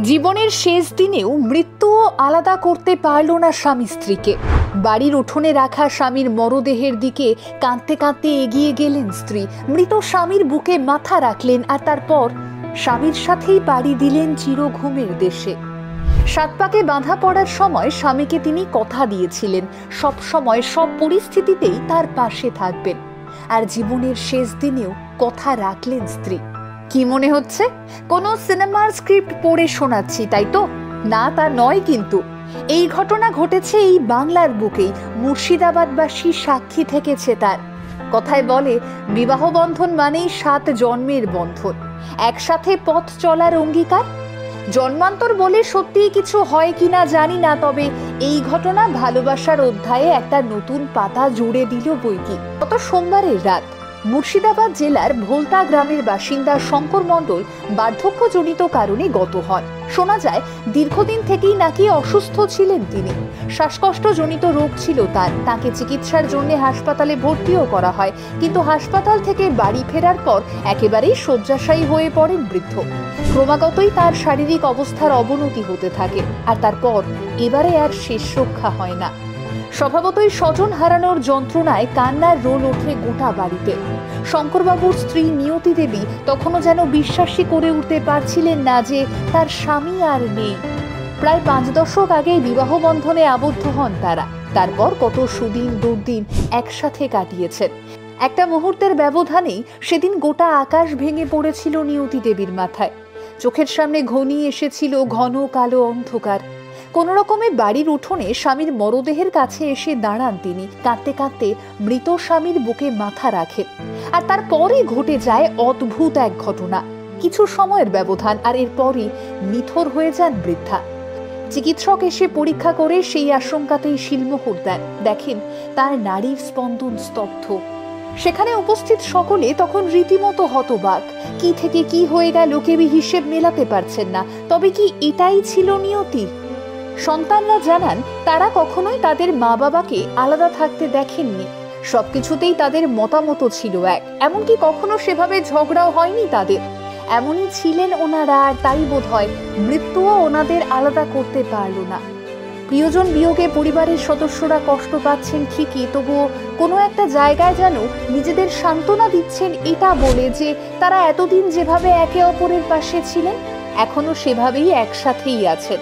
জীবনের শেষ দিনেও মৃত্যুও আলাদা করতে পারল না স্বামী স্ত্রীকে। বাড়ির উঠোনে রাখা স্বামীর মরদেহের দিকে কাঁদতে কাঁদতে এগিয়ে গেলেন স্ত্রী। মৃত স্বামীর বুকে মাথা রাখলেন আর তারপর স্বামীর সাথেই পাড়ি দিলেন চিরঘুমের দেশে। সাত পাকে বাঁধা পড়ার সময় স্বামীকে তিনি কথা দিয়েছিলেন সব সময় সব পরিস্থিতিতেই তার পাশে থাকবেন, আর জীবনের শেষ দিনেও কথা রাখলেন স্ত্রী। কি মনে হচ্ছে কোনো সিনেমার স্ক্রিপ্ট পড়ে শোনাচ্ছি, তাই তো? না, তা নয়। কিন্তু এই ঘটনা ঘটেছে এই বাংলার বুকেই। মুর্শিদাবাদবাসী সাক্ষী থেকেছে তার। কথায় বলে, বিবাহ বন্ধন মানেই 7 জন্মের বন্ধন, একসাথে পথ চলার অঙ্গীকার। জন্মান্তর বলে সত্যি কিছু হয় কিনা জানি না, তবে এই ঘটনা ভালোবাসার অধ্যায়ে একটা নতুন পাতা জুড়ে দিল বইকি। গত সোমবারের রাত মুর্শিদাবাদ জেলার ভোলতা গ্রামের বাসিন্দা শঙ্কর মণ্ডল বার্ধক্যজনিত কারণে গত হন। শোনা যায় দীর্ঘদিন থেকেই নাকি অসুস্থ ছিলেন তিনি। শ্বাসকষ্টজনিত রোগ ছিল তাকে চিকিৎসার জন্য হাসপাতালে ভর্তিও করা হয়, কিন্তু হাসপাতাল থেকে বাড়ি ফেরার পর একেবারেই শয্যাশায়ী হয়ে পড়েন বৃদ্ধ। ক্রমাগতই তার শারীরিক অবস্থার অবনতি হতে থাকে, আর তারপর এবারে আর শেষ রক্ষা হয় না। স্বভাবতই স্বজন হারানোর যন্ত্রণায় কান্নার রোল ওঠে গোটা বাড়িতে। শঙ্করবাবুর স্ত্রী নিয়তি দেবী তখনও যেন বিশ্বাসই করে উঠতে পারছিলেন না যে তার স্বামী আর নেই। প্রায় 5 দশক আগে বিবাহ বন্ধনে আবদ্ধ হন তারা। তারপর কত সুদিন দুর্দিন একসাথে কাটিয়েছেন। একটা মুহূর্তের ব্যবধানেই সেদিন গোটা আকাশ ভেঙে পড়েছিল নিয়তি দেবীর মাথায়। চোখের সামনে ঘনিয়ে এসেছিল ঘন কালো অন্ধকার। কোনো রকমে বাড়ির উঠোনে স্বামীর মরদেহের কাছে এসে দাঁড়ান তিনি। কাঁদতে কাঁদতে মৃত স্বামীর বুকে মাথা রাখেন, আর তারপরে ঘটে যায় অদ্ভুত এক ঘটনা। কিছু সময়ের ব্যবধান, আর এরপরই নিথর হয়ে যান বৃদ্ধা। চিকিৎসক এসে পরীক্ষা করে সেই আশঙ্কাতেই শিলমোহর দেন। দেখেন তার নাড়ির স্পন্দন স্তব্ধ। সেখানে উপস্থিত সকলে তখন রীতিমতো হতবাক। কি থেকে কি হয়ে গেল কেউই হিসেব মেলাতে পারছেন না। তবে কি এটাই ছিল নিয়তি? সন্তানরা জানান তারা কখনোই তাদের মা বাবাকে আলাদা থাকতে দেখেননি। সবকিছুতেই তাদের মতামত ছিল এক, এমনকি কখনো সেভাবে ঝগড়াও হয়নি তাদের। এমনই ছিলেন ওনারা, আর তাই বোধ হয় মৃত্যুও ওনাদের আলাদা করতে পারল না। প্রিয়জন বিয়োগে পরিবারের সদস্যরা কষ্ট পাচ্ছেন ঠিকই, তবুও কোনো একটা জায়গায় যেন নিজেদের সান্ত্বনা দিচ্ছেন এটা বলে যে তারা এতদিন যেভাবে একে অপরের পাশে ছিলেন এখনো সেভাবেই একসাথেই আছেন।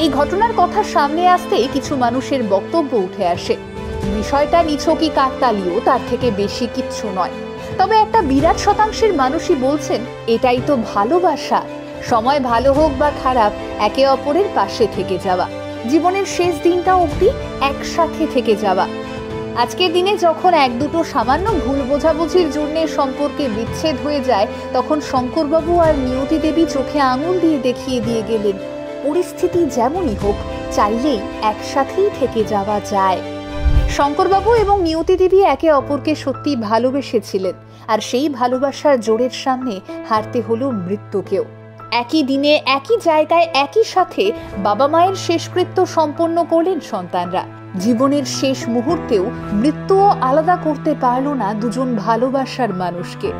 এই ঘটনার কথা সামনে আসতেই কিছু মানুষের বক্তব্য উঠে আসে। বিষয়টা নিছকই কাকতালীয়, তার থেকে বেশি কিচ্ছু নয়। তবে একটা বিরাট শতাংশের মানুষই বলছেন এটাই তো ভালোবাসা। সময় ভালো হোক বা খারাপ, একে অপরের পাশে থেকে যাওয়া, জীবনের শেষ দিনটা অবধি একসাথে থেকে যাওয়া। আজকের দিনে যখন 1-2 সামান্য ভুল বোঝাবুঝির জন্য সম্পর্কে বিচ্ছেদ হয়ে যায়, তখন শঙ্করবাবু আর নিয়তি দেবী চোখে আঙুল দিয়ে দেখিয়ে দিয়ে গেলেন, পরিস্থিতি যেমনই হোক চাইলেই একসাথেই থেকে যাওয়া যায়। শঙ্করবাবু এবং নিয়তি দেবী একে অপরকে সত্যি ভালোবেসেছিলেন, আর সেই ভালোবাসার জোরের সামনে হারতে হলো মৃত্যুকেও। একই দিনে একই জায়গায় একই সাথে বাবা মায়ের শেষকৃত্য সম্পন্ন করলেন সন্তানরা। জীবনের শেষ মুহূর্তেও মৃত্যুও আলাদা করতে পারল না দুজন ভালোবাসার মানুষকে।